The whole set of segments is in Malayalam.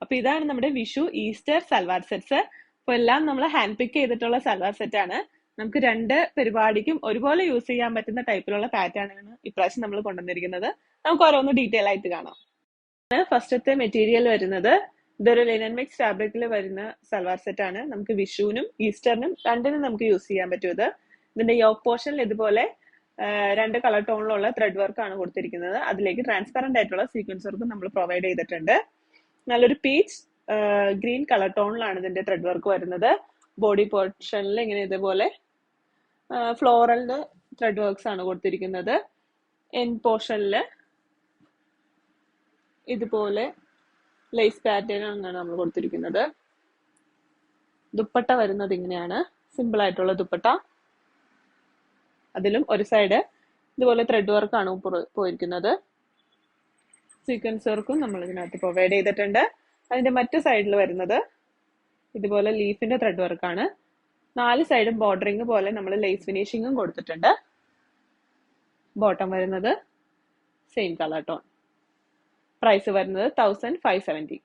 അപ്പൊ ഇതാണ് നമ്മുടെ വിഷു ഈസ്റ്റർ സൽവാർ സെറ്റ്സ്. അപ്പൊ എല്ലാം നമ്മൾ ഹാൻഡ് പിക്ക് ചെയ്തിട്ടുള്ള സൽവാർ സെറ്റ് ആണ്. നമുക്ക് രണ്ട് പരിപാടിക്കും ഒരുപോലെ യൂസ് ചെയ്യാൻ പറ്റുന്ന ടൈപ്പിലുള്ള പാറ്റേൺ ആണ് ഇപ്രാവശ്യം നമ്മൾ കൊണ്ടുവന്നിരിക്കുന്നത്. നമുക്ക് ഓരോന്ന് ഡീറ്റെയിൽ ആയിട്ട് കാണാം. ഫസ്റ്റത്തെ മെറ്റീരിയൽ വരുന്നത് ഇതൊരു ലിനൻ മിക്സ് ഫാബ്രിക്കിൽ വരുന്ന സൽവാർ സെറ്റ് ആണ്. നമുക്ക് വിഷുവിനും ഈസ്റ്ററിനും രണ്ടിനും നമുക്ക് യൂസ് ചെയ്യാൻ പറ്റും ഇത്. ഇതിന്റെ യോക്ക് പോർഷനിൽ ഇതുപോലെ രണ്ട് കളർ ടോണിലുള്ള ത്രെഡ് വർക്ക് ആണ് കൊടുത്തിരിക്കുന്നത്. അതിലേക്ക് ട്രാൻസ്പെറന്റ് ആയിട്ടുള്ള സീക്വൻസ് വർക്ക് നമ്മൾ പ്രൊവൈഡ് ചെയ്തിട്ടുണ്ട്. നല്ലൊരു പീച്ച് ഗ്രീൻ കളർ ടോണിലാണ് ഇതിന്റെ ത്രെഡ് വർക്ക് വരുന്നത്. ബോഡി പോർഷനിൽ ഇങ്ങനെ ഇതുപോലെ ഫ്ലോറലിന്റെ ത്രെഡ് വർക്ക്സ് ആണ് കൊടുത്തിരിക്കുന്നത്. എൻഡ് പോർഷനിൽ ഇതുപോലെ ലേസ് പാറ്റേൺ ആണ് നമ്മൾ കൊടുത്തിരിക്കുന്നത്. ദുപ്പട്ട വരുന്നത് ഇങ്ങനെയാണ്, സിമ്പിൾ ആയിട്ടുള്ള ദുപ്പട്ട. അതിലും ഒരു സൈഡ് ഇതുപോലെ ത്രെഡ് വർക്ക് ആണ് പോയിരിക്കുന്നത്. സീക്വൻസ് വർക്കും നമ്മൾ ഇതിനകത്ത് പ്രൊവൈഡ് ചെയ്തിട്ടുണ്ട്. അതിന്റെ മറ്റു സൈഡിൽ വരുന്നത് ഇതുപോലെ ലീഫിന്റെ ത്രെഡ് വർക്കാണ്. 4 സൈഡും ബോർഡറിങ് പോലെ നമ്മൾ ലേസ് ഫിനിഷിങ്ങും കൊടുത്തിട്ടുണ്ട്. ബോട്ടം വരുന്നത് സെയിം കളർ ടോൺ. പ്രൈസ് വരുന്നത് 1570.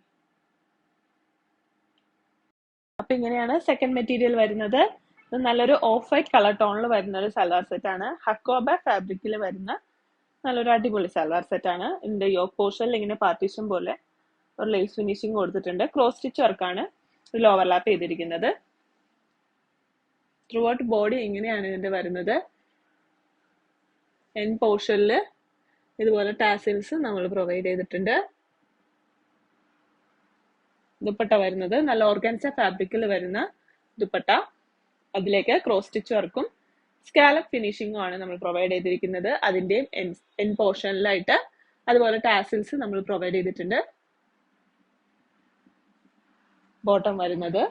അപ്പൊ ഇങ്ങനെയാണ് സെക്കൻഡ് മെറ്റീരിയൽ വരുന്നത്. ഇത് നല്ലൊരു ഓഫ് വൈറ്റ് കളർ ടോണിൽ വരുന്ന ഒരു സൽവാർ സെറ്റ് ആണ്. ഹക്കോബ ഫാബ്രിക്കിൽ വരുന്ന നല്ലൊരു അടിപൊളി സൽവാർ സെറ്റ് ആണ്. ഇതിന്റെ യോക്ക് പോർഷനിൽ ഇങ്ങനെ പാർട്ടീഷൻ പോലെ ഒരു ലേസ് ഫിനിഷിംഗ് കൊടുത്തിട്ടുണ്ട്. ക്രോസ് സ്റ്റിച്ച് വർക്കാണ് ഇതിൽ ഓവർലാപ്പ് ചെയ്തിരിക്കുന്നത്. ത്രൂ ഔട്ട് ബോഡി ഇങ്ങനെയാണ് ഇതിന്റെ വരുന്നത്. എൻഡ് പോർഷനിൽ ഇതുപോലെ ടാസിൽസ് നമ്മൾ പ്രൊവൈഡ് ചെയ്തിട്ടുണ്ട്. ദുപ്പട്ട വരുന്നത് നല്ല ഓർഗൻസ ഫാബ്രിക്കിൽ വരുന്ന ദുപ്പട്ട. അതിലേക്ക് ക്രോസ് സ്റ്റിച്ച് വർക്കും സ്കാലപ്പ് ഫിനിഷിങ്ങും ആണ് നമ്മൾ പ്രൊവൈഡ് ചെയ്തിരിക്കുന്നത്. അതിന്റെയും എൻഡ് പോർഷനിലായിട്ട് അതുപോലെ ടാസിൽസ് നമ്മൾ പ്രൊവൈഡ് ചെയ്തിട്ടുണ്ട്. ബോട്ടം വരുന്നത്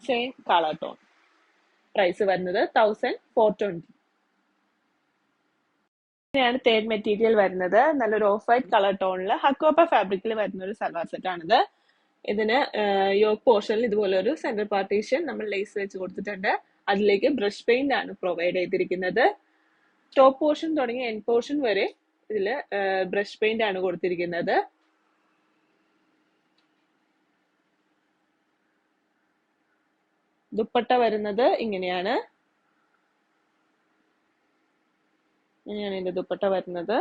സെയിം കളർ ടോൺ. പ്രൈസ് വരുന്നത് 1420. ഇങ്ങനെയാണ് തേർഡ് മെറ്റീരിയൽ വരുന്നത്. നല്ലൊരു ഓഫ് വൈറ്റ് കളർ ടോണിൽ ഹക്കോപ്പ ഫാബ്രിക്കിൽ വരുന്ന ഒരു സൽവാർ സെറ്റ് ആണിത്. ഇതിന് യോക്ക് പോർഷനിൽ ഇതുപോലെ ഒരു സെന്റർ പാർട്ടീഷൻ നമ്മൾ ലേസ് വെച്ച് കൊടുത്തിട്ടുണ്ട്. അതിലേക്ക് ബ്രഷ് പെയിന്റ് ആണ് പ്രൊവൈഡ് ചെയ്തിരിക്കുന്നത്. ടോപ്പ് പോർഷൻ തുടങ്ങി എൻഡ് പോർഷൻ വരെ ഇതില് ബ്രഷ് പെയിന്റ് ആണ് കൊടുത്തിരിക്കുന്നത്. ദുപ്പട്ട വരുന്നത് ഇങ്ങനെയാണ് ഇതിന്റെ ദുപ്പട്ട വരുന്നത്.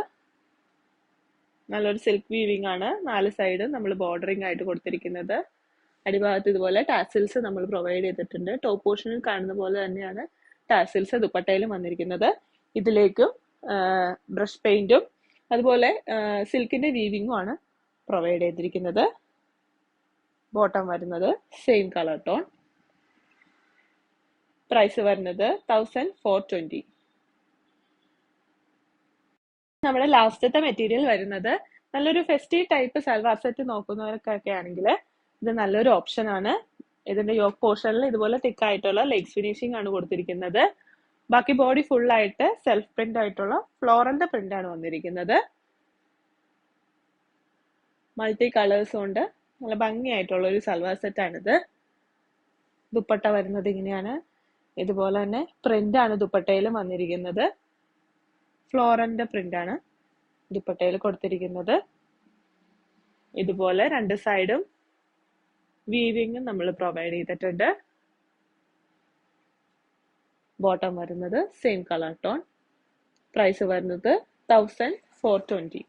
നല്ലൊരു സിൽക്ക് വീവിംഗ് ആണ്. 4 സൈഡ് നമ്മൾ ബോർഡറിംഗ് ആയിട്ട് കൊടുത്തിരിക്കുന്നത്. അടിഭാഗത്ത് ഇതുപോലെ ടാസിൽസ് നമ്മൾ പ്രൊവൈഡ് ചെയ്തിട്ടുണ്ട്. ടോപ്പ് പോർഷനിൽ കാണുന്ന പോലെ തന്നെയാണ് ടാസിൽസ് ദുപ്പട്ടയിലും വന്നിരിക്കുന്നത്. ഇതിലേക്കും ബ്രഷ് പെയിന്റും അതുപോലെ സിൽക്കിന്റെ വീവിംഗും ആണ് പ്രൊവൈഡ് ചെയ്തിരിക്കുന്നത്. ബോട്ടം വരുന്നത് സെയിം കളർ ടോൺ. പ്രൈസ് വരുന്നത് 1420. നമ്മുടെ ലാസ്റ്റത്തെ മെറ്റീരിയൽ വരുന്നത് നല്ലൊരു ഫെസ്റ്റീവ് ടൈപ്പ് സൽവാർ സെറ്റ് നോക്കുന്നവർക്കൊക്കെ ആണെങ്കിൽ ഇത് നല്ലൊരു ഓപ്ഷൻ ആണ്. ഇതിന്റെ യോക്ക് പോർഷനിൽ ഇതുപോലെ തിക്ക് ആയിട്ടുള്ള ലെഗ്സ് ഫിനിഷിംഗ് ആണ് കൊടുത്തിരിക്കുന്നത്. ബാക്കി ബോഡി ഫുൾ ആയിട്ട് സെൽഫ് പ്രിന്റ് ആയിട്ടുള്ള ഫ്ലോറലിന്റെ പ്രിന്റ് ആണ് വന്നിരിക്കുന്നത്. മൾട്ടി കളേഴ്സ് കൊണ്ട് നല്ല ഭംഗിയായിട്ടുള്ള ഒരു സൽവാർ സെറ്റ് ആണിത്. ദുപ്പട്ട വരുന്നത് ഇങ്ങനെയാണ്. ഇതുപോലെ തന്നെ പ്രിന്റ് ആണ് ദുപ്പട്ടയിലും വന്നിരിക്കുന്നത്. ഫ്ലോറലിന്റെ പ്രിന്റ് ആണ് ദുപ്പട്ടയിൽ കൊടുത്തിരിക്കുന്നത്. ഇതുപോലെ 2 സൈഡും വീവിംഗും നമ്മൾ പ്രൊവൈഡ് ചെയ്തിട്ടുണ്ട്. ബോട്ടം വരുന്നത് സെയിം കളർ ടോൺ. പ്രൈസ് വരുന്നത് 1420.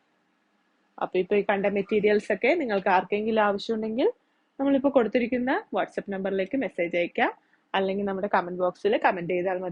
അപ്പൊ ഇപ്പൊ ഈ കണ്ട മെറ്റീരിയൽസ് ഒക്കെ നിങ്ങൾക്ക് ആർക്കെങ്കിലും ആവശ്യമുണ്ടെങ്കിൽ നമ്മളിപ്പോ കൊടുത്തിരിക്കുന്ന വാട്സപ്പ് നമ്പറിലേക്ക് മെസ്സേജ് അയക്കാം. അല്ലെങ്കിൽ നമ്മുടെ കമന്റ് ബോക്സിൽ കമന്റ് ചെയ്താൽ മതി.